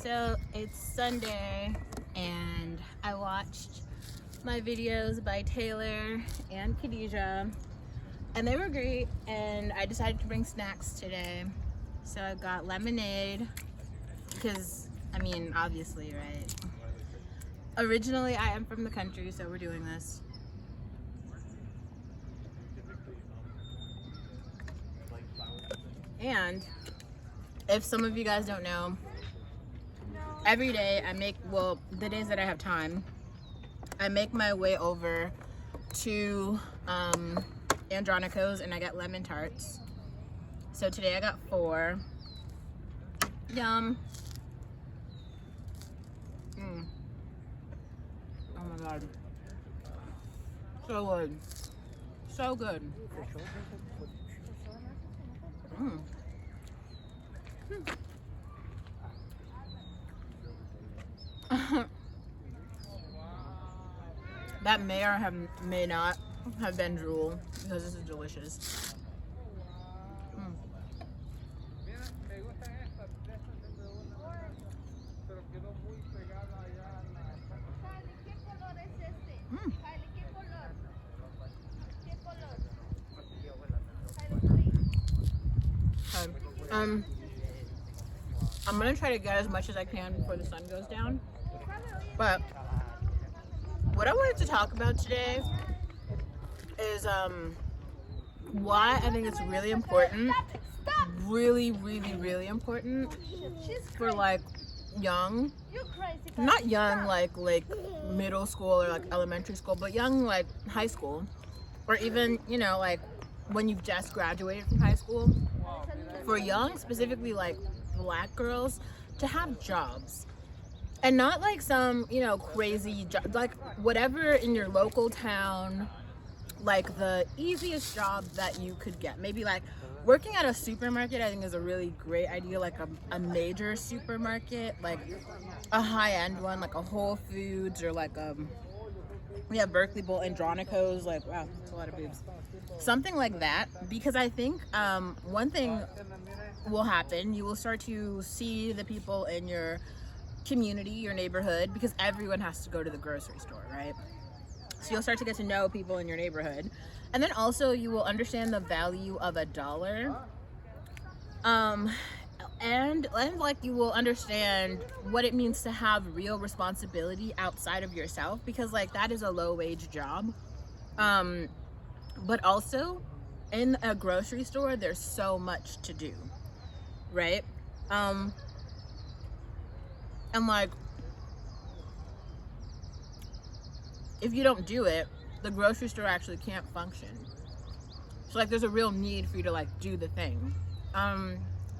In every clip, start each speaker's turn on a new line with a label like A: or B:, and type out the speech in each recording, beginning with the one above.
A: So it's Sunday and I watched my videos by Taylor and Khadijah and they were great, and I decided to bring snacks today. So I got lemonade because, I mean, obviously, right? Originally I am from the country, so we're doing this. And if some of you guys don't know, every day I make, well, the days that I have time, I make my way over to Andronico's and I get lemon tarts. So today I got 4. Yum. Oh my god. So good. So good. That may not have been drool because this is delicious. Okay. I'm gonna try to get as much as I can before the sun goes down. But what I wanted to talk about today is why I think it's really important, really important for like young, not young like middle school or like elementary school, but young like high school, or even, you know, like when you've just graduated from high school, for young, specifically like black girls, to have jobs. And not like some, you know, crazy job, like whatever in your local town, like the easiest job that you could get. Maybe like working at a supermarket, I think is a really great idea, like a major supermarket, like a high-end one, like a Whole Foods, or like we have Berkeley Bowl, Andronico's, like, wow, that's a lot of boobs. Something like that, because I think one thing will happen, you will start to see the people in your community, your neighborhood, because everyone has to go to the grocery store, right? So you'll start to get to know people in your neighborhood, and then also you will understand the value of a dollar, and like you will understand what it means to have real responsibility outside of yourself, because like that is a low wage job, but also in a grocery store there's so much to do, right? And like, if you don't do it, the grocery store actually can't function. So like there's a real need for you to like do the thing.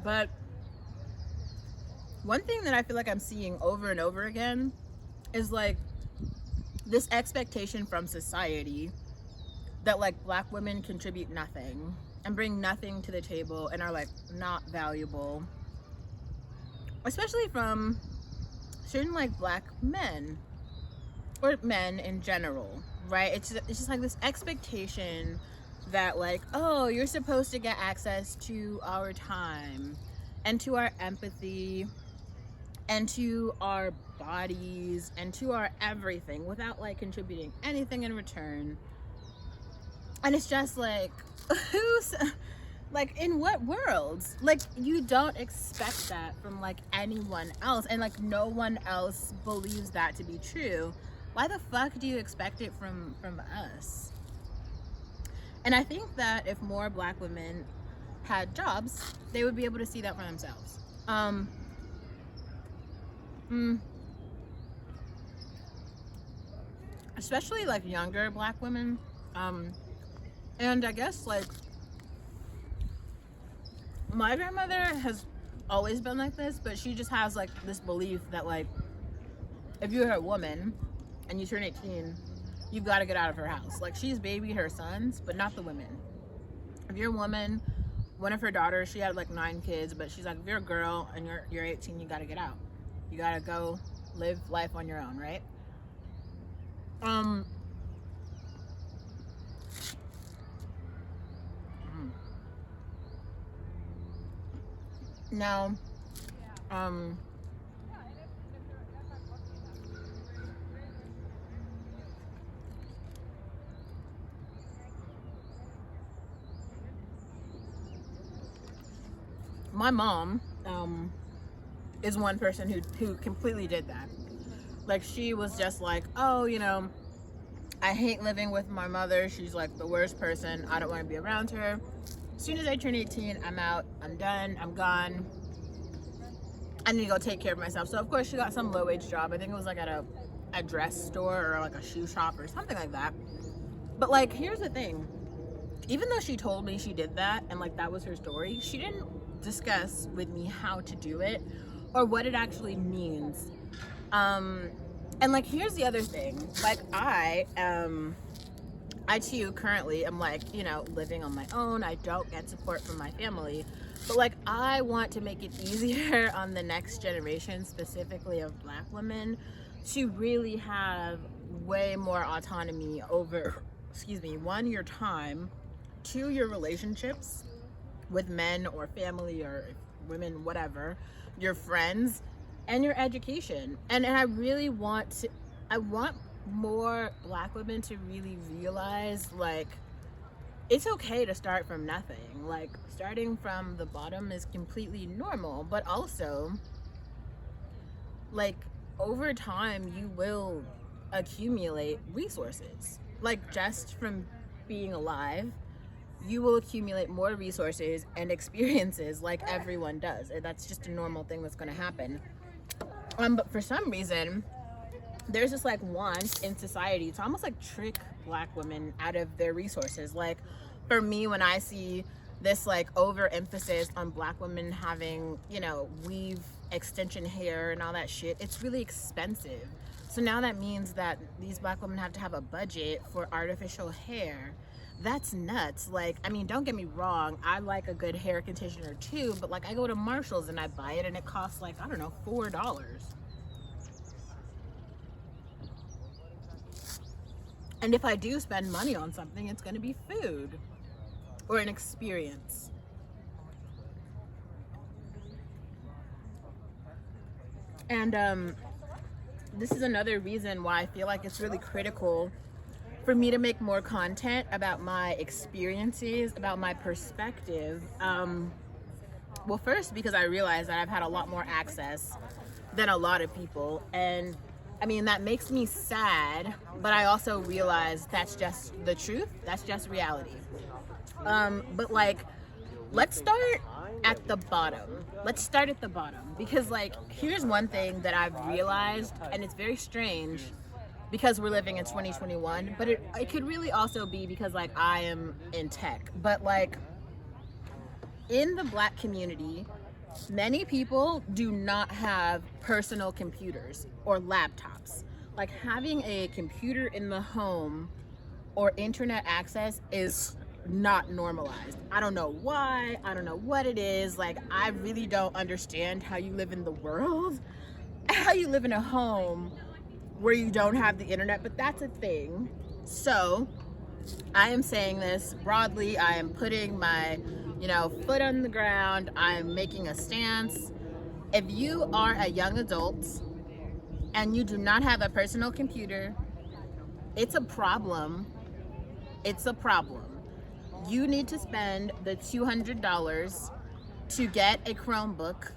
A: But one thing that I feel like I'm seeing over and over again is like this expectation from society that like black women contribute nothing and bring nothing to the table and are like not valuable, especially from certain like black men or men in general, right? It's just like this expectation that like, oh, you're supposed to get access to our time and to our empathy and to our bodies and to our everything without like contributing anything in return. And it's just like, who's like, in what worlds? Like, you don't expect that from like anyone else, and like no one else believes that to be true. Why the fuck do you expect it from us? And I think that if more black women had jobs, they would be able to see that for themselves. Especially like younger black women. And I guess like my grandmother has always been like this, but she just has like this belief that like if you're a woman and you turn 18, you've got to get out of her house. Like, she's babied her sons, but not the women. If you're a woman, one of her daughters, she had like 9 kids, but she's like, if you're a girl and you're 18, you got to get out. You got to go live life on your own, right? Now, my mom is one person who completely did that. Like, she was just like, oh, you know, I hate living with my mother. She's like the worst person. I don't want to be around her. As soon as I turn 18, I'm out. I'm done. I'm gone. I need to go take care of myself. So of course she got some low-wage job. I think it was like at a dress store or like a shoe shop or something like that. But like, here's the thing. Even though she told me she did that and like that was her story, she didn't discuss with me how to do it or what it actually means. And like, here's the other thing. Like, I too currently am like, you know, living on my own. I don't get support from my family, but like, I want to make it easier on the next generation, specifically of Black women, to really have way more autonomy over, one, your time, two, your relationships with men or family or women, whatever, your friends, and your education. And I really want more Black women to really realize, like, it's okay to start from nothing. Like, starting from the bottom is completely normal, but also, like, over time you will accumulate resources. Like, just from being alive, you will accumulate more resources and experiences, like everyone does. And that's just a normal thing that's going to happen. But for some reason, there's this like want in society to almost like trick Black women out of their resources. Like, for me, when I see this like overemphasis on Black women having, you know, weave extension hair and all that shit, it's really expensive. So now that means that these Black women have to have a budget for artificial hair. That's nuts. Like, I mean, don't get me wrong, I like a good hair conditioner too, but like, I go to Marshall's and I buy it and it costs like, I don't know, $4. And if I do spend money on something, it's going to be food or an experience. And this is another reason why I feel like it's really critical for me to make more content about my experiences, about my perspective. Well, first, because I realize that I've had a lot more access than a lot of people. And I mean, that makes me sad, but I also realize that's just the truth. That's just reality. But like, let's start at the bottom. Let's start at the bottom, because like, here's one thing that I've realized, and it's very strange because we're living in 2021, but it could really also be because like I am in tech. But like, in the Black community, many people do not have personal computers or laptops. Like, having a computer in the home or internet access is not normalized. I don't know why. I don't know what it is. Like, I really don't understand how you live in the world, how you live in a home where you don't have the internet, but that's a thing. So I am saying this broadly. I am putting my, you know, foot on the ground. I'm making a stance. If you are a young adult and you do not have a personal computer, it's a problem. It's a problem. You need to spend the $200 to get a Chromebook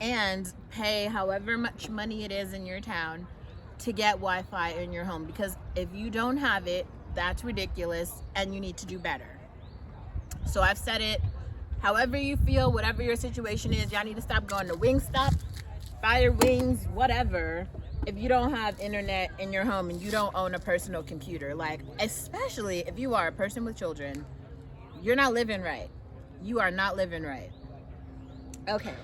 A: and pay however much money it is in your town to get Wi-Fi in your home, because if you don't have it, that's ridiculous and you need to do better. So I've said it. However you feel, whatever your situation is, y'all need to stop going to Wingstop, Fire Wings, whatever, if you don't have internet in your home and you don't own a personal computer. Like, especially if you are a person with children, you're not living right. You are not living right. Okay.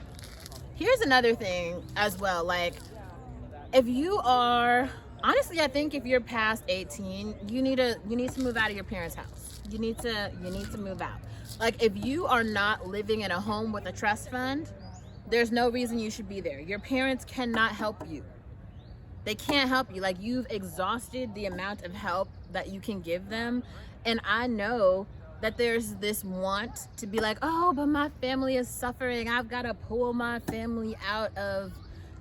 A: Here's another thing as well. Like, if you are, honestly, I think if you're past 18, you need to move out of your parents' house. You need to move out. Like, if you are not living in a home with a trust fund, there's no reason you should be there. Your parents cannot help you. They can't help you. Like, you've exhausted the amount of help that you can give them. And I know that there's this want to be like, oh, but my family is suffering. I've got to pull my family out of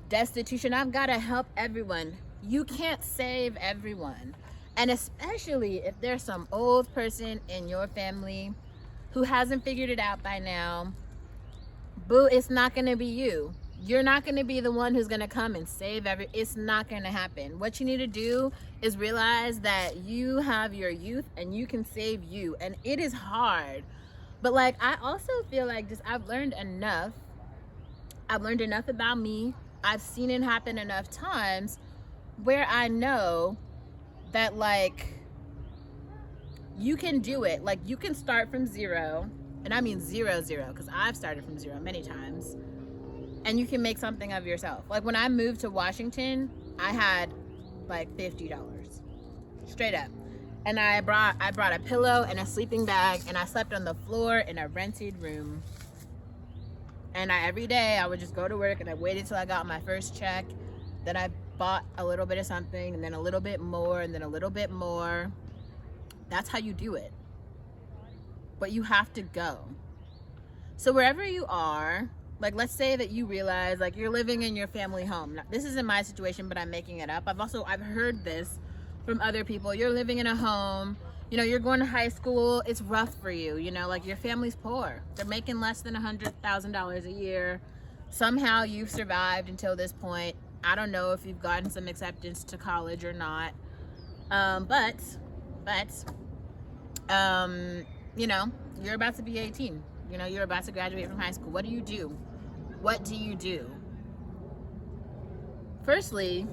A: destitution. I've got to help everyone. You can't save everyone. And especially if there's some old person in your family who hasn't figured it out by now, boo, it's not going to be you. You're not going to be the one who's going to come and save it's not going to happen. What you need to do is realize that you have your youth and you can save you. And it is hard. But like, I also feel like I've learned enough. I've learned enough about me. I've seen it happen enough times where I know that like, you can do it. Like, you can start from zero. And I mean 0, because I've started from zero many times. And you can make something of yourself. Like when I moved to Washington, I had like $50 straight up. And I brought a pillow and a sleeping bag, and I slept on the floor in a rented room. And every day I would just go to work, and I waited till I got my first check. Then I bought a little bit of something, and then a little bit more, and then a little bit more. That's how you do it. But you have to go. So wherever you are, like let's say that you realize like you're living in your family home. Now, this isn't my situation, but I'm making it up. I've heard this from other people. You're living in a home, you know, you're going to high school, it's rough for you, you know, like your family's poor. They're making less than $100,000 a year. Somehow you've survived until this point. I don't know if you've gotten some acceptance to college or not. But you know, you're about to be 18. You know, you're about to graduate from high school. What do you do? What do you do? Firstly,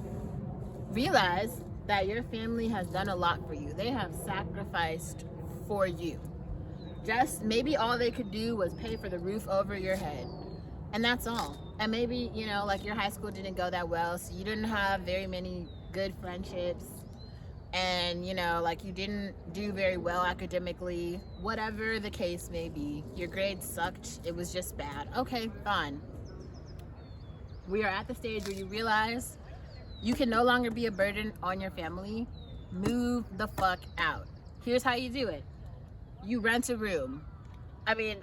A: realize that your family has done a lot for you. They have sacrificed for you. Just maybe all they could do was pay for the roof over your head. And that's all. And maybe, you know, like your high school didn't go that well, so you didn't have very many good friendships. And, you know, like you didn't do very well academically. Whatever the case may be. Your grades sucked. It was just bad. Okay, fine. We are at the stage where you realize you can no longer be a burden on your family. Move the fuck out. Here's how you do it. You rent a room. I mean,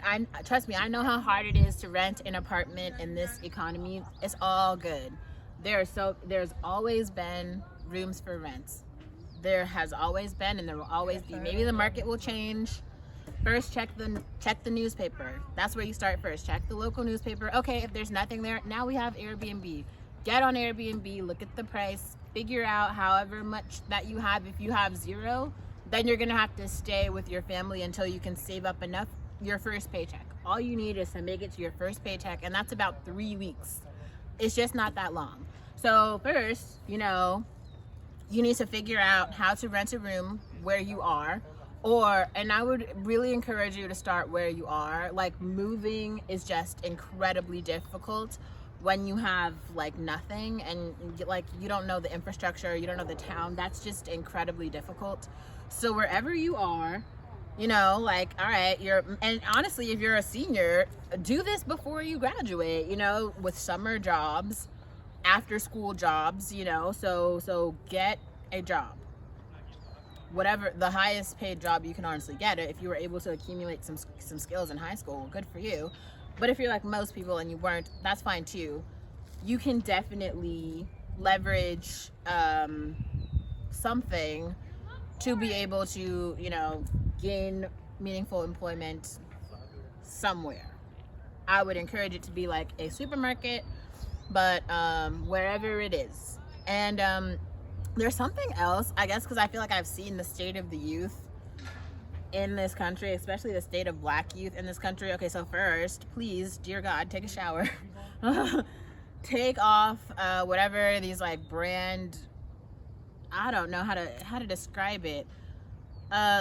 A: trust me, I know how hard it is to rent an apartment in this economy. It's all good. There's always been rooms for rents. There has always been, and there will always be. Maybe the market will change. First, check the newspaper. That's where you start first. Check the local newspaper. Okay, if there's nothing there, now we have Airbnb. Get on Airbnb, look at the price, figure out however much that you have. If you have zero, then you're gonna have to stay with your family until you can save up enough your first paycheck. All you need is to make it to your first paycheck, and that's about 3 weeks. It's just not that long. So first, you know, you need to figure out how to rent a room where you are, and I would really encourage you to start where you are. Like, moving is just incredibly difficult when you have like nothing, and like you don't know the infrastructure, you don't know the town. That's just incredibly difficult. So wherever you are, you know, like, all right, and honestly, if you're a senior, do this before you graduate, you know, with summer jobs, after school jobs, you know, so get a job, whatever the highest paid job you can honestly get it. If you were able to accumulate some skills in high school, good for you. But if you're like most people and you weren't, that's fine too. You can definitely leverage something to be able to, you know, gain meaningful employment somewhere. I would encourage it to be like a supermarket, but wherever it is. And there's something else, I guess, because I feel like I've seen the state of the youth in this country, especially the state of Black youth in this country. Okay, so first, please, dear God, take a shower. Take off whatever these like brand, I don't know how to describe it,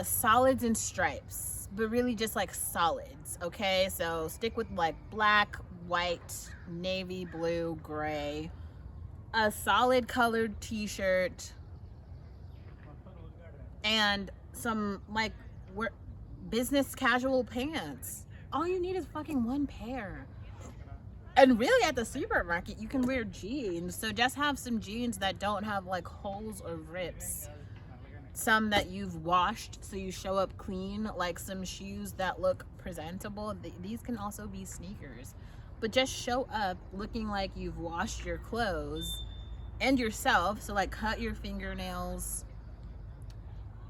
A: solids and stripes, but really just like solids. Okay, so stick with like black, white, navy blue, gray, a solid colored t-shirt, and some like business casual pants. All you need is fucking one pair. And really, at the supermarket, you can wear jeans. So just have some jeans that don't have like holes or rips. Some that you've washed so you show up clean, like some shoes that look presentable. These can also be sneakers. But just show up looking like you've washed your clothes and yourself. So like cut your fingernails,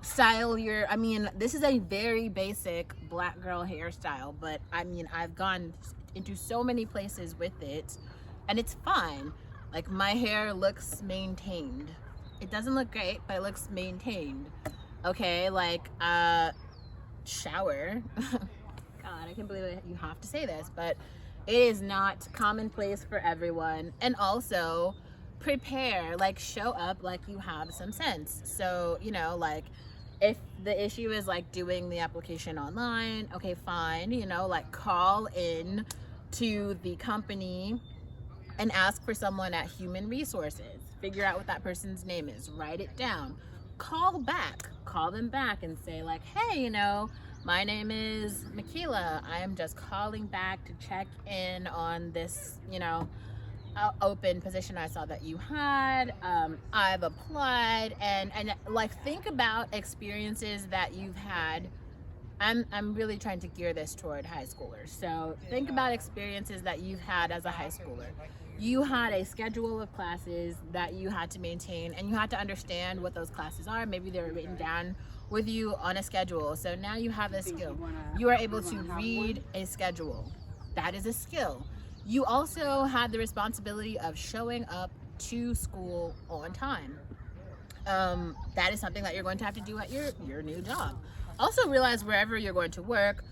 A: style your, I mean, this is a very basic Black girl hairstyle, but I mean, I've gone into so many places with it, and it's fine. Like, my hair looks maintained. It doesn't look great, but it looks maintained. Okay, like, shower. God, I can't believe it. You have to say this, but it is not commonplace for everyone. And also, prepare, like, show up like you have some sense. So, you know, like, if the issue is like doing the application online, okay, fine, you know, like, call in to the company and ask for someone at Human Resources. Figure out what that person's name is, write it down. Call them back and say, like, hey, you know, my name is Michaela. I am just calling back to check in on this, you know, open position I saw that you had. I've applied, and like, think about experiences that you've had. I'm really trying to gear this toward high schoolers. So think about experiences that you've had as a high schooler. You had a schedule of classes that you had to maintain, and you had to understand what those classes are. Maybe they were written down with you on a schedule. So now you have a skill. You are able to read a schedule. That is a skill. You also had the responsibility of showing up to school on time. That is something that you're going to have to do at your new job. Also realize wherever you're going to work,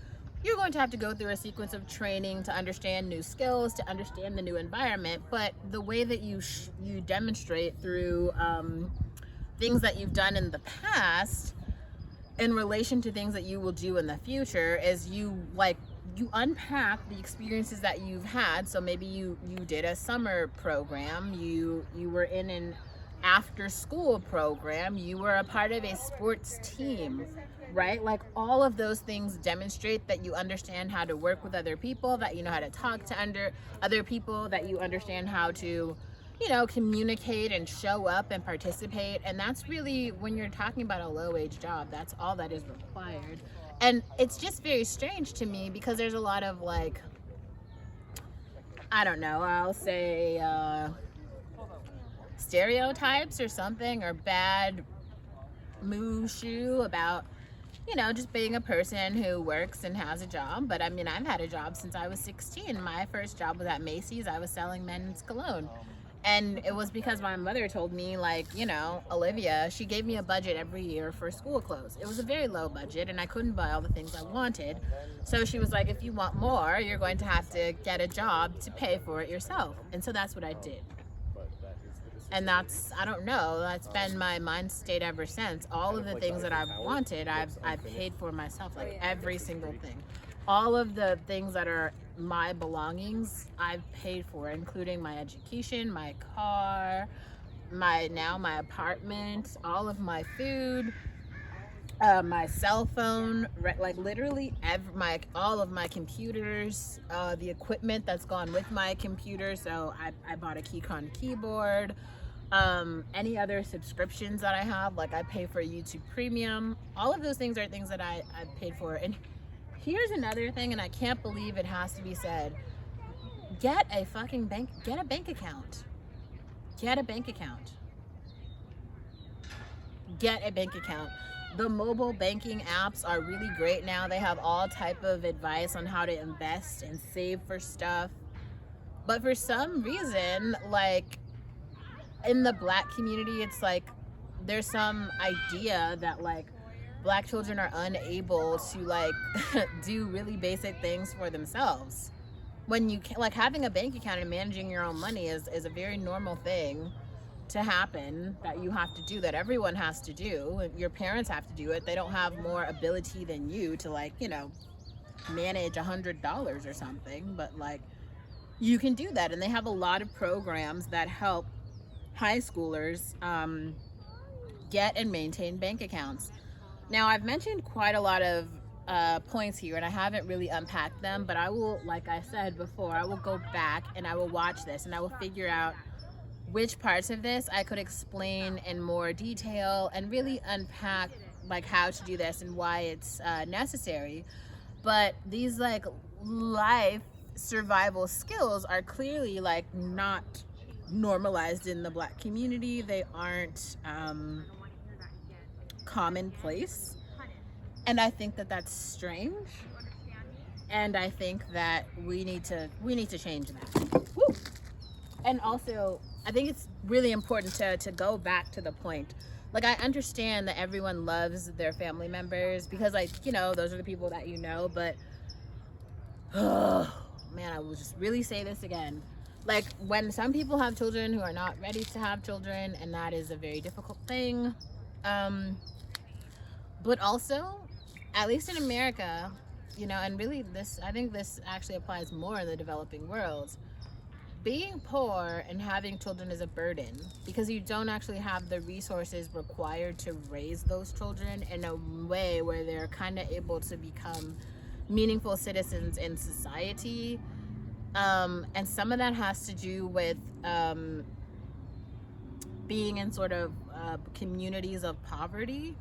A: you're going to have to go through a sequence of training to understand new skills, to understand the new environment. But the way that you demonstrate through things that you've done in the past in relation to things that you will do in the future is you unpack the experiences that you've had. So maybe you did a summer program, you were in an after school program, you were a part of a sports team, right? Like, all of those things demonstrate that you understand how to work with other people, that you know how to talk to other people, that you understand how to, you know, communicate and show up and participate. And that's really, when you're talking about a low-wage job, that's all that is required. And it's just very strange to me because there's a lot of, like, I don't know, I'll say stereotypes or something, or bad moo-shoo about, you know, just being a person who works and has a job. But I mean, I've had a job since I was 16. My first job was at Macy's. I was selling men's cologne. And it was because my mother told me, like, you know, Olivia, she gave me a budget every year for school clothes. It was a very low budget, and I couldn't buy all the things I wanted. So she was like, if you want more, you're going to have to get a job to pay for it yourself. And so that's what I did. And that's, I don't know, that's been my mind state ever since. All of the things that I've wanted, I've paid for myself, like every single thing. All of the things that are my belongings, I've paid for, including my education, my car, my apartment, all of my food, my cell phone, like literally all of my computers, the equipment that's gone with my computer. So I bought a Keychron keyboard. Any other subscriptions that I have, like I pay for YouTube Premium. All of those things are things that I've paid for. And here's another thing, and I can't believe it has to be said. Get a bank account. Get a bank account. Get a bank account. The mobile banking apps are really great now. They have all type of advice on how to invest and save for stuff. But for some reason, like in the Black community, it's like there's some idea that like Black children are unable to like do really basic things for themselves. When you can, like, having a bank account and managing your own money is a very normal thing to happen, that you have to do, that everyone has to do. Your parents have to do it. They don't have more ability than you to, like, you know, manage $100 or something, but like you can do that. And they have a lot of programs that help high schoolers get and maintain bank accounts. Now, I've mentioned quite a lot of points here, and I haven't really unpacked them, but I will, like I said before, I will go back and I will watch this and I will figure out which parts of this I could explain in more detail and really unpack like how to do this and why it's necessary. But these like life survival skills are clearly like not normalized in the Black community. They aren't commonplace, and I think that that's strange. And I think that we need to change that. Woo! And also, I think it's really important to go back to the point. Like, I understand that everyone loves their family members because, like, you know, those are the people that you know, but oh man, I will just really say this again. Like, when some people have children who are not ready to have children, and that is a very difficult thing. But also, at least in America, you know, and really I think this actually applies more in the developing world. Being poor and having children is a burden because you don't actually have the resources required to raise those children in a way where they're kind of able to become meaningful citizens in society. And some of that has to do with being in sort of communities of poverty.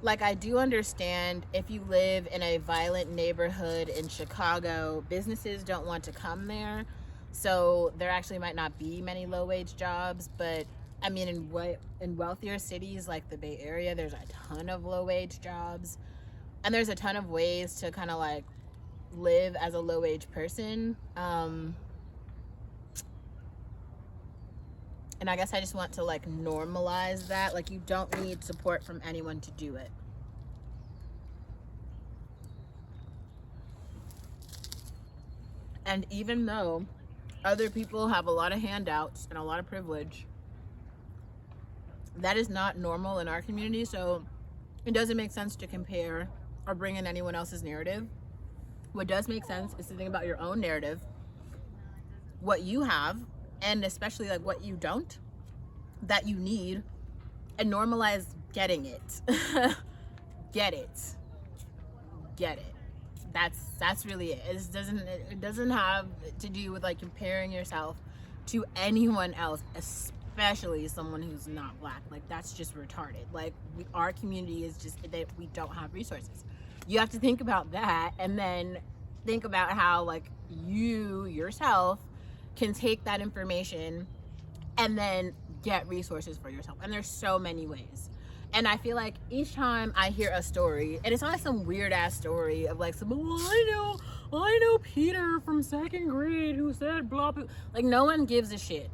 A: Like, I do understand if you live in a violent neighborhood in Chicago, businesses don't want to come there. So there actually might not be many low-wage jobs, but I mean, in wealthier cities like the Bay Area, there's a ton of low-wage jobs, and there's a ton of ways to kind of like live as a low-wage person. And I guess I just want to like normalize that. Like, you don't need support from anyone to do it. And even though other people have a lot of handouts and a lot of privilege, that is not normal in our community. So it doesn't make sense to compare or bring in anyone else's narrative. What does make sense is to think about your own narrative, what you have, and especially like what you don't, that you need, and normalize getting it. Get it. That's really it. It doesn't have to do with like comparing yourself to anyone else, especially someone who's not Black. Like, that's just retarded. Like, our community is just that we don't have resources. You have to think about that, and then think about how like you yourself can take that information and then get resources for yourself. And there's so many ways. And I feel like each time I hear a story, and it's not like some weird ass story of like some, well, I know Peter from 2nd grade who said blah blah. Like, no one gives a shit.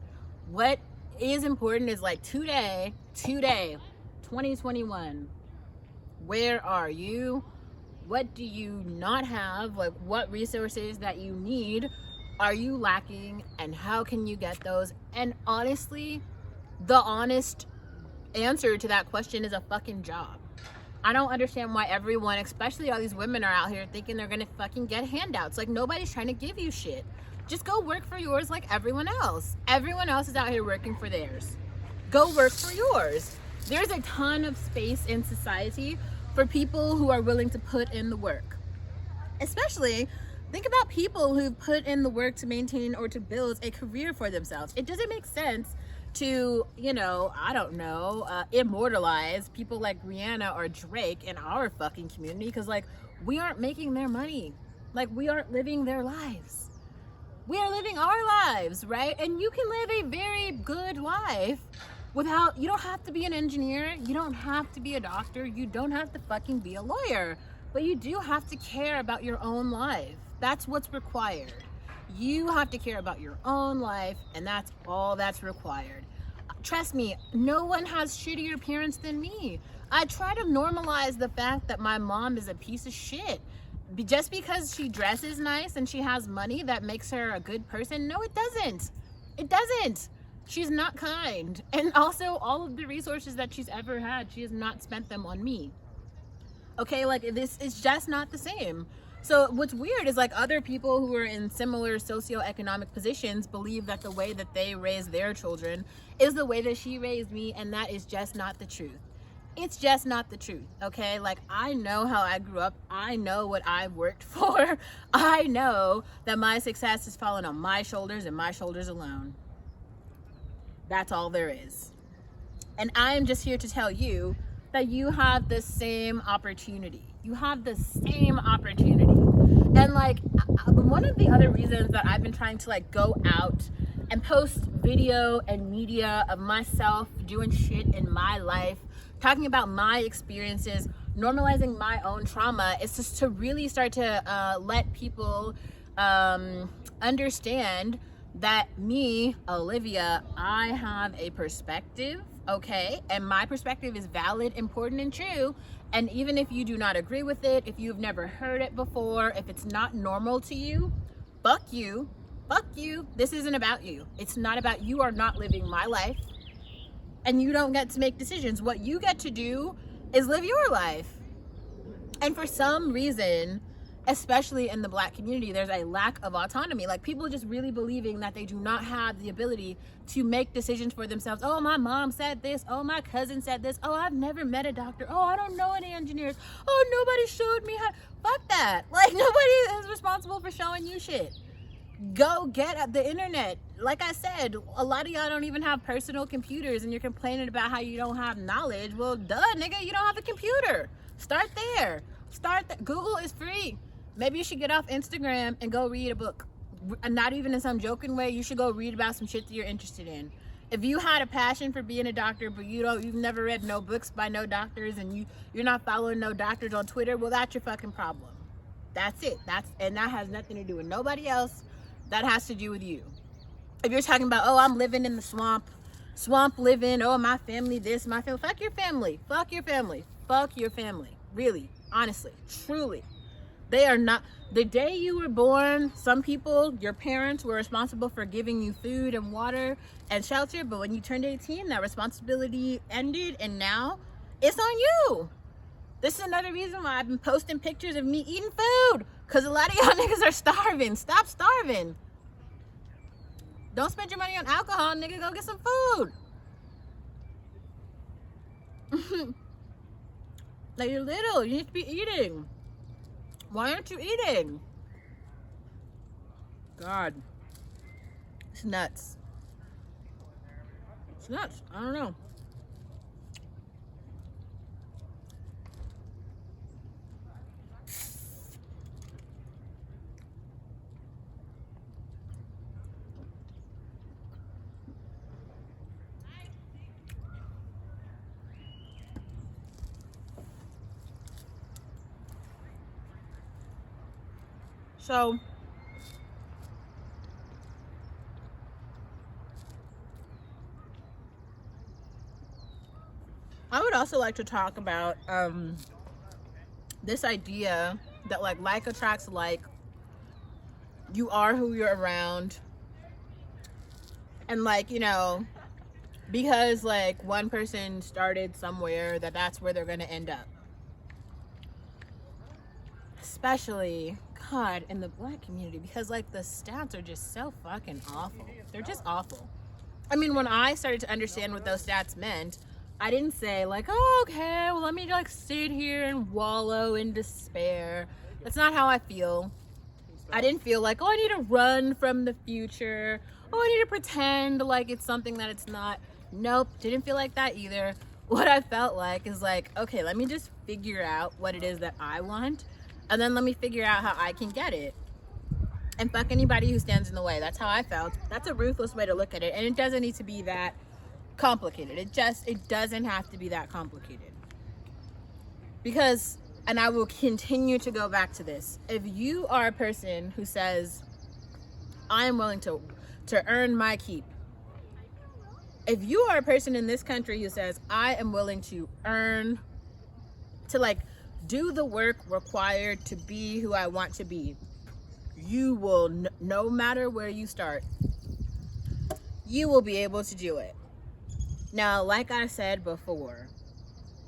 A: What is important is like today, 2021. Where are you? What do you not have? Like, what resources that you need are you lacking, and how can you get those? And honestly, the honest answer to that question is a fucking job. I don't understand why everyone, especially all these women, are out here thinking they're gonna fucking get handouts. Like, nobody's trying to give you shit. Just go work for yours like everyone else. Everyone else is out here working for theirs. Go work for yours. There's a ton of space in society for people who are willing to put in the work. Especially, think about people who've put in the work to maintain or to build a career for themselves. It doesn't make sense to, you know, I don't know, immortalize people like Rihanna or Drake in our fucking community, because like, we aren't making their money. Like, we aren't living their lives. We are living our lives, right? And you can live a very good life without, you don't have to be an engineer, you don't have to be a doctor, you don't have to fucking be a lawyer, but you do have to care about your own life. That's what's required. You have to care about your own life, and that's all that's required. Trust me, no one has shittier parents than me. I try to normalize the fact that my mom is a piece of shit. Just because she dresses nice and she has money, that makes her a good person? No, it doesn't. It doesn't. She's not kind. And also, all of the resources that she's ever had, she has not spent them on me. Okay, like, this is just not the same. So what's weird is like, other people who are in similar socioeconomic positions believe that the way that they raise their children is the way that she raised me, and that is just not the truth. It's just not the truth, okay? Like, I know how I grew up. I know what I've worked for. I know that my success has fallen on my shoulders and my shoulders alone. That's all there is. And I am just here to tell you that you have the same opportunity. You have the same opportunity. And like, one of the other reasons that I've been trying to like go out and post video and media of myself doing shit in my life talking about my experiences, normalizing my own trauma. It's just to really start to let people understand that me, Olivia, I have a perspective, okay? And my perspective is valid, important, and true. And even if you do not agree with it, if you've never heard it before, if it's not normal to you, fuck you. Fuck you. This isn't about you. It's not about you. Are not living my life. And you don't get to make decisions. What you get to do is live your life. And for some reason, especially in the Black community, there's a lack of autonomy. Like, people just really believing that they do not have the ability to make decisions for themselves. Oh, my mom said this. Oh, my cousin said this. Oh, I've never met a doctor. Oh, I don't know any engineers. Oh, nobody showed me how. Fuck that. Like, nobody is responsible for showing you shit. Go get the internet. Like I said, a lot of y'all don't even have personal computers and you're complaining about how you don't have knowledge. Well, duh, nigga, you don't have a computer. Start there. Google is free. Maybe you should get off Instagram and go read a book. Not even in some joking way. You should go read about some shit that you're interested in. If you had a passion for being a doctor, but you've never read no books by no doctors, and you're not following no doctors on Twitter, well, that's your fucking problem. That's it. And that has nothing to do with nobody else. That has to do with you. If you're talking about, oh, I'm living in the swamp living, oh, my family this, my family, fuck your family. Fuck your family. Fuck your family. Really, honestly, truly. They are not. The day you were born, some people, your parents, were responsible for giving you food and water and shelter, but when you turned 18, that responsibility ended, and now it's on you. This is another reason why I've been posting pictures of me eating food, because a lot of y'all niggas are starving. Stop starving. Don't spend your money on alcohol, nigga. Go get some food. Like, you're little. You need to be eating. Why aren't you eating? God. It's nuts. It's nuts. I don't know. So, I would also like to talk about this idea that like attracts like. You are who you're around. And like, because like one person started somewhere, that's where they're gonna end up. Especially, God, in the Black community, because like the stats are just so fucking awful. They're just awful. I mean, when I started to understand what those stats meant, I didn't say like, oh, okay, well, let me like sit here and wallow in despair. That's not how I feel. I didn't feel like, oh, I need to run from the future. Oh, I need to pretend like it's something that it's not. Nope, didn't feel like that either. What I felt like is like, okay, let me just figure out what it is that I want, and then let me figure out how I can get it. And fuck anybody who stands in the way. That's how I felt. That's a ruthless way to look at it. And it doesn't need to be that complicated. It doesn't have to be that complicated. Because, and I will continue to go back to this, if you are a person who says, I am willing to earn my keep. If you are a person in this country who says, I am willing to earn, to like do the work required to be who I want to be, you will, no matter where you start, you will be able to do it. Now, like I said before,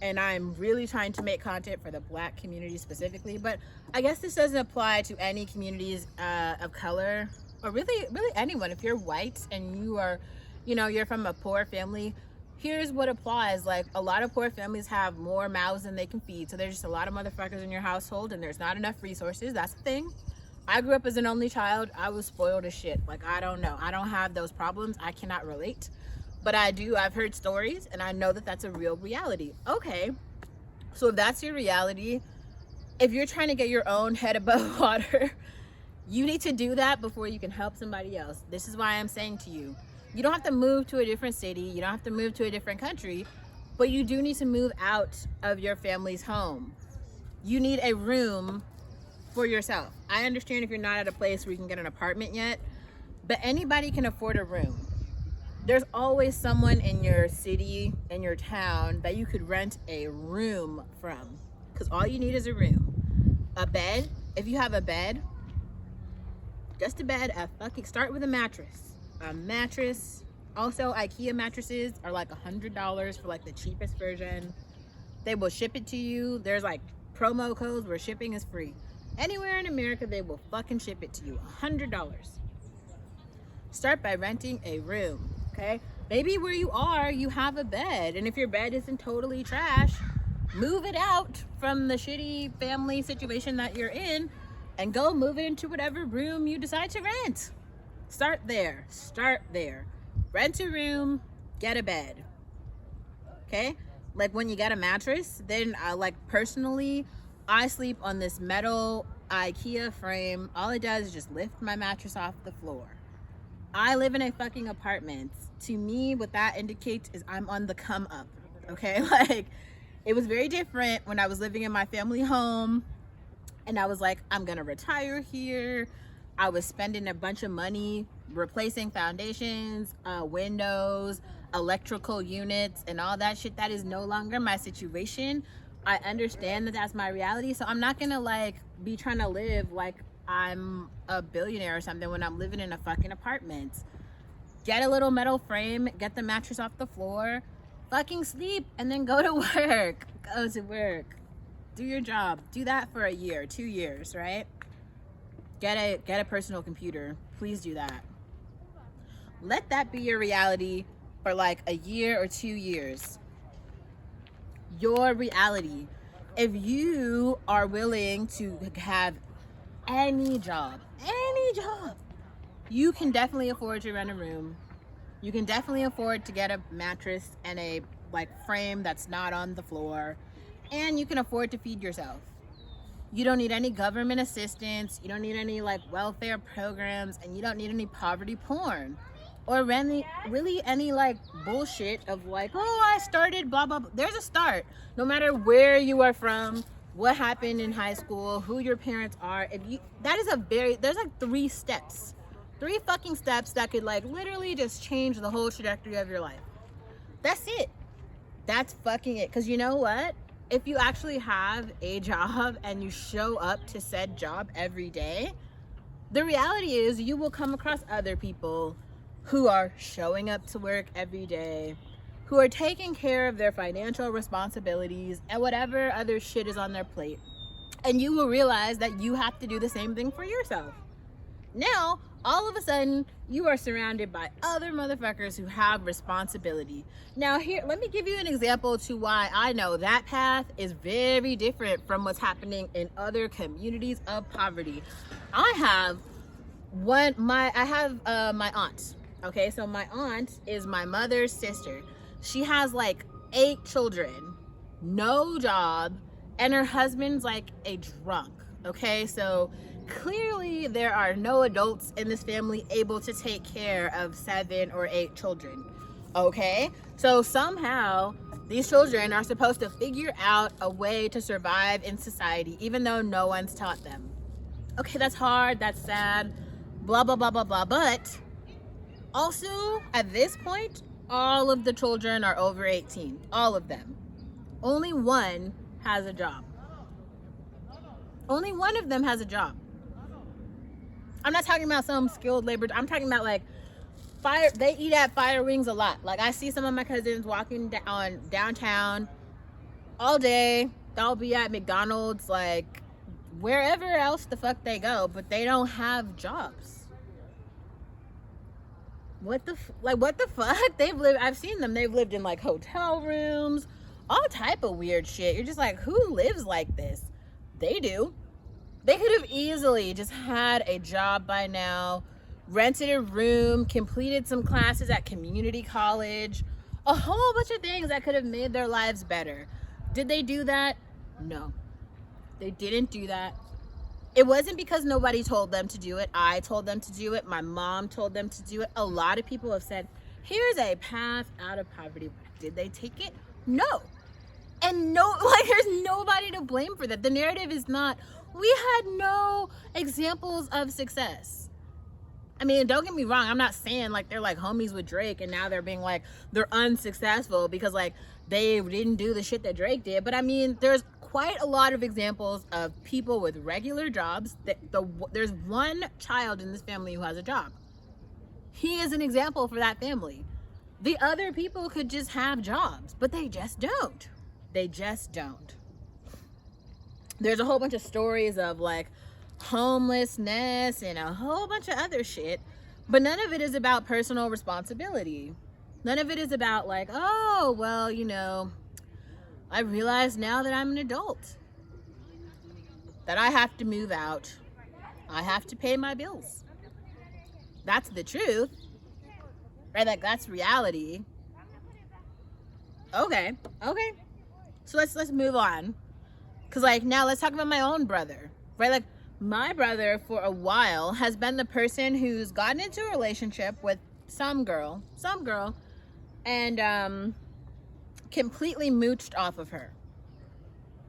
A: and I'm really trying to make content for the Black community specifically, but I guess this doesn't apply to any communities of color, or really anyone. If you're white and you are, you're from a poor family, here's what applies. Like, a lot of poor families have more mouths than they can feed, so there's just a lot of motherfuckers in your household and there's not enough resources. That's the thing. I grew up as an only child. I was spoiled as shit. Like, I don't know. I don't have those problems. I cannot relate. But I do. I've heard stories, and I know that that's a real reality. Okay. So if that's your reality, if you're trying to get your own head above water, you need to do that before you can help somebody else. This is why I'm saying to you, you don't have to move to a different city. You don't have to move to a different country. but you do need to move out of your family's home. You need a room for yourself. I understand if you're not at a place where you can get an apartment yet, but anybody can afford a room. There's always someone in your city, in your town, that you could rent a room from, because all you need is a room. A bed, if you have a bed, just a bed, start with a mattress. A mattress. Also, IKEA mattresses are like $100 for like the cheapest version. They will ship it to you. There's like promo codes where shipping is free. Anywhere in America, they will fucking ship it to you. $100. Start by renting a room, okay? Maybe where you are, you have a bed, and if your bed isn't totally trash, move it out from the shitty family situation that you're in and go move it into whatever room you decide to rent. Start there. Rent a room, get a bed, okay? Like when you get a mattress, then personally, I sleep on this metal IKEA frame. All it does is just lift my mattress off the floor. I live in a fucking apartment. To me, what that indicates is I'm on the come up, okay? Like, it was very different when I was living in my family home and I was like, I'm gonna retire here. I was spending a bunch of money replacing foundations, windows, electrical units, and all that shit. That is no longer my situation. I understand that that's my reality, so I'm not gonna like be trying to live like I'm a billionaire or something when I'm living in a fucking apartment. Get a little metal frame, get the mattress off the floor, fucking sleep, and then go to work. Go to work. Do your job. Do that for a year, 2 years, right? Get a personal computer. Please do that. Let that be your reality for like a year or 2 years. Your reality. If you are willing to have any job, you can definitely afford to rent a room. You can definitely afford to get a mattress and a frame that's not on the floor, and you can afford to feed yourself. You don't need any government assistance, you don't need any welfare programs, and you don't need any poverty porn or really any bullshit of I started blah blah blah. There's a start. No matter where you are from, what happened in high school, who your parents are, there's 3 steps. 3 fucking steps that could literally just change the whole trajectory of your life. That's it. That's fucking it. Because you know what? If you actually have a job and you show up to said job every day, the reality is you will come across other people who are showing up to work every day, who are taking care of their financial responsibilities and whatever other shit is on their plate. And you will realize that you have to do the same thing for yourself. Now, all of a sudden, you are surrounded by other motherfuckers who have responsibility. Now here, let me give you an example to why I know that path is very different from what's happening in other communities of poverty. I have my aunt. Okay, so my aunt is my mother's sister. She has 8 children, no job, and her husband's a drunk. Okay, so clearly there are no adults in this family able to take care of 7 or 8 children. Okay, so somehow these children are supposed to figure out a way to survive in society, even though no one's taught them. Okay, that's hard, that's sad, blah blah blah blah blah. But also at this point, all of the children are over 18, all of them. Only one has a job. Only one of them has a job. I'm not talking about some skilled labor. I'm talking about fire. They eat at Fire Wings a lot. I see some of my cousins walking downtown all day. They'll be at McDonald's, wherever else the fuck they go, but they don't have jobs. What the fuck? I've seen them. They've lived in hotel rooms, all type of weird shit. You're just who lives like this? They do. They could have easily just had a job by now, rented a room, completed some classes at community college, a whole bunch of things that could have made their lives better. Did they do that? No. They didn't do that. It wasn't because nobody told them to do it. I told them to do it. My mom told them to do it. A lot of people have said, here's a path out of poverty. Did they take it? No. And no, like, there's nobody to blame for that. The narrative is not, we had no examples of success. I mean, don't get me wrong, I'm not saying like they're like homies with Drake and now they're being like, they're unsuccessful because like they didn't do the shit that Drake did. But I mean, there's quite a lot of examples of people with regular jobs. There's one child in this family who has a job. He is an example for that family. The other people could just have jobs, but they just don't. They just don't. There's a whole bunch of stories of like homelessness and a whole bunch of other shit, but none of it is about personal responsibility. None of it is about like, oh, well, you know, I realize now that I'm an adult that I have to move out. I have to pay my bills. That's the truth, right? Like that's reality. Okay. So let's move on. Cause like now let's talk about my own brother, right? Like my brother for a while has been the person who's gotten into a relationship with some girl and completely mooched off of her.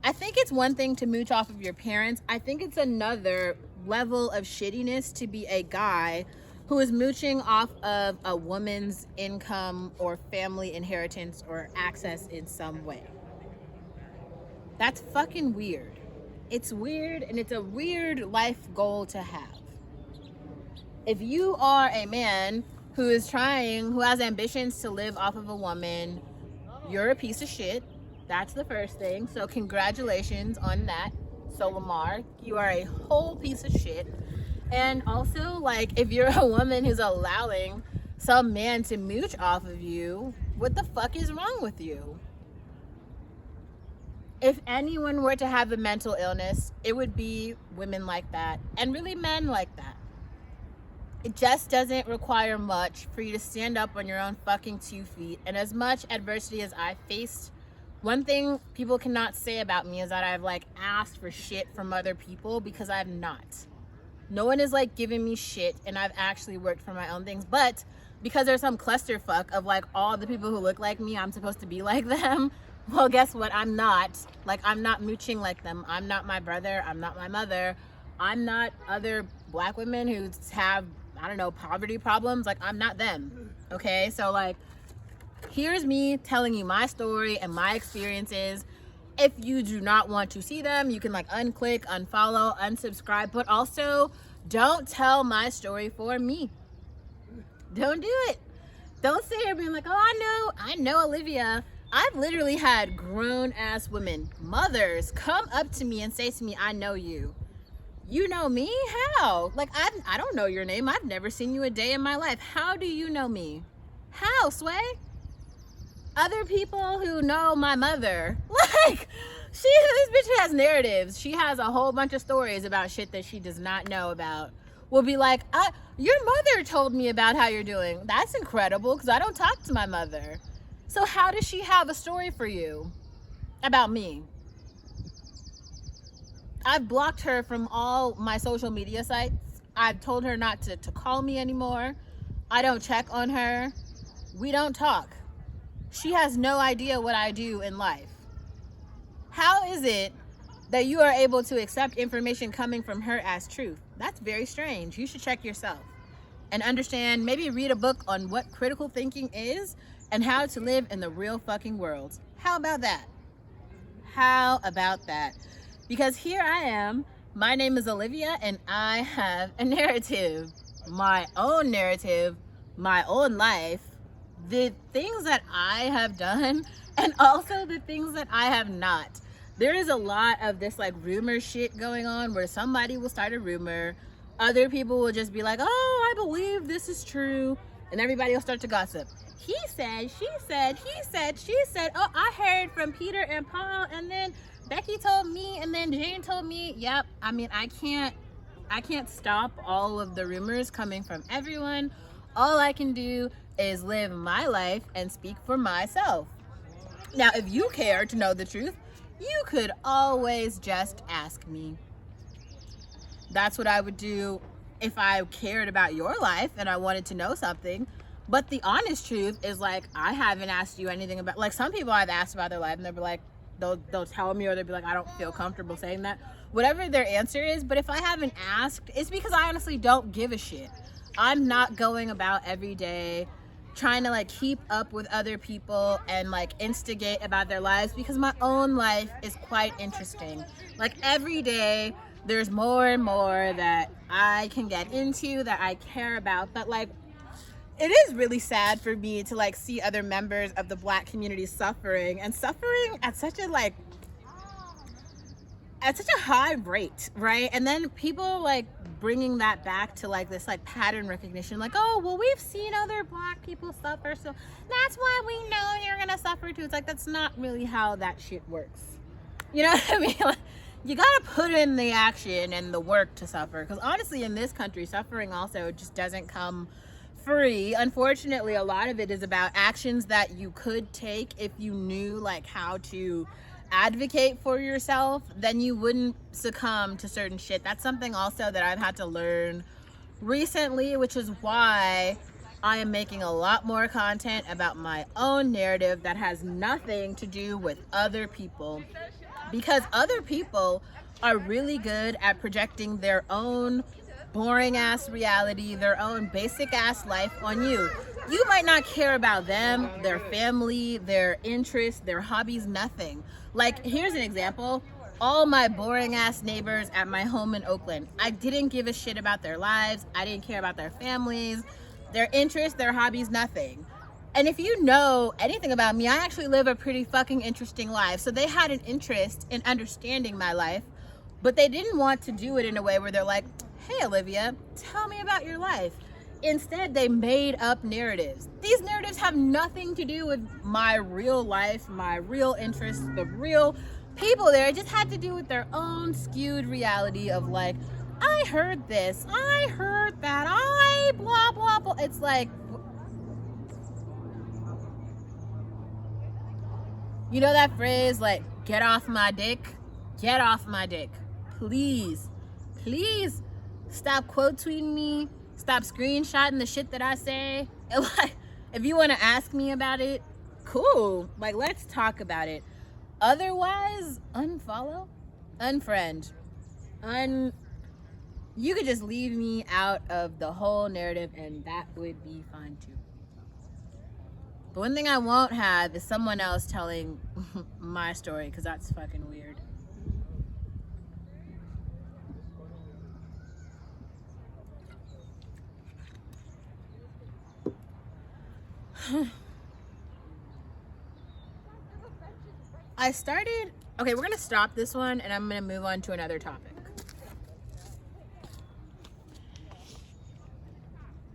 A: I think it's one thing to mooch off of your parents. I think it's another level of shittiness to be a guy who is mooching off of a woman's income or family inheritance or access in some way. That's fucking weird. It's weird, and it's a weird life goal to have. If you are a man who has ambitions to live off of a woman, you're a piece of shit. That's the first thing. So congratulations on that. So Lamar, you are a whole piece of shit. And also, like, if you're a woman who's allowing some man to mooch off of you, what the fuck is wrong with you? If anyone were to have a mental illness, it would be women like that, and really men like that. It just doesn't require much for you to stand up on your own fucking 2 feet. And as much adversity as I've faced, one thing people cannot say about me is that I've like asked for shit from other people, because I've not. No one is like giving me shit, and I've actually worked for my own things. But because there's some clusterfuck of like all the people who look like me, I'm supposed to be like them. Well, guess what? I'm not. Like, I'm not mooching like them. I'm not my brother. I'm not my mother. I'm not other black women who have, I don't know, poverty problems. Like, I'm not them. Okay? So, like, here's me telling you my story and my experiences. If you do not want to see them, you can, like, unclick, unfollow, unsubscribe. But also, don't tell my story for me. Don't do it. Don't sit here being like, oh, I know Olivia. I've literally had grown-ass women, mothers, come up to me and say to me, I know you. You know me? How? Like, I don't know your name. I've never seen you a day in my life. How do you know me? How, Sway? Other people who know my mother, like, this bitch has narratives. She has a whole bunch of stories about shit that she does not know about. Will be like, your mother told me about how you're doing. That's incredible, because I don't talk to my mother. So how does she have a story for you about me? I've blocked her from all my social media sites. I've told her not to call me anymore. I don't check on her. We don't talk. She has no idea what I do in life. How is it that you are able to accept information coming from her as truth? That's very strange. You should check yourself and understand, maybe read a book on what critical thinking is and how to live in the real fucking world. How about that? How about that? Because here I am, my name is Olivia, and I have a narrative, my own life, the things that I have done, and also the things that I have not. There is a lot of this like rumor shit going on where somebody will start a rumor, other people will just be like, oh, I believe this is true, and everybody will start to gossip. He said, she said, he said, she said, oh, I heard from Peter and Paul, and then Becky told me, and then Jane told me. Yep. I mean, I can't stop all of the rumors coming from everyone. All I can do is live my life and speak for myself. Now, if you care to know the truth, you could always just ask me. That's what I would do if I cared about your life and I wanted to know something. But the honest truth is, like, I haven't asked you anything about, like, some people I've asked about their life and they'll be like, they'll tell me, or they'll be like, I don't feel comfortable saying that. Whatever their answer is, but if I haven't asked, it's because I honestly don't give a shit. I'm not going about every day trying to like keep up with other people and like instigate about their lives, because my own life is quite interesting. Like every day there's more and more that I can get into, that I care about. But like, it is really sad for me to like see other members of the Black community suffering, and suffering at such a like at such a high rate, right? And then people like bringing that back to like this like pattern recognition, like, oh well, we've seen other Black people suffer, so that's why we know you're gonna suffer too. It's like, that's not really how that shit works, you know what I mean? Like, you gotta put in the action and the work to suffer, because honestly in this country suffering also just doesn't come free. Unfortunately, a lot of it is about actions that you could take if you knew like how to advocate for yourself, then you wouldn't succumb to certain shit. That's something also that I've had to learn recently, which is why I am making a lot more content about my own narrative that has nothing to do with other people, because other people are really good at projecting their own boring ass reality, their own basic ass life on you. You might not care about them, their family, their interests, their hobbies, nothing. Like, here's an example. All my boring ass neighbors at my home in Oakland, I didn't give a shit about their lives. I didn't care about their families, their interests, their hobbies, nothing. And if you know anything about me, I actually live a pretty fucking interesting life. So they had an interest in understanding my life, but they didn't want to do it in a way where they're like, hey Olivia, tell me about your life. Instead, they made up narratives. These narratives have nothing to do with my real life, my real interests, the real people there. It just had to do with their own skewed reality of like, I heard this, I heard that, I blah, blah, blah. It's like, you know that phrase, like, get off my dick? Get off my dick. Please, please stop quote tweeting me. Stop screenshotting the shit that I say. Like, if you want to ask me about it, cool. Like, let's talk about it. Otherwise, unfollow, unfriend, you could just leave me out of the whole narrative and that would be fine too. But one thing I won't have is someone else telling my story, because that's fucking weird. Okay, we're gonna stop this one and I'm gonna move on to another topic.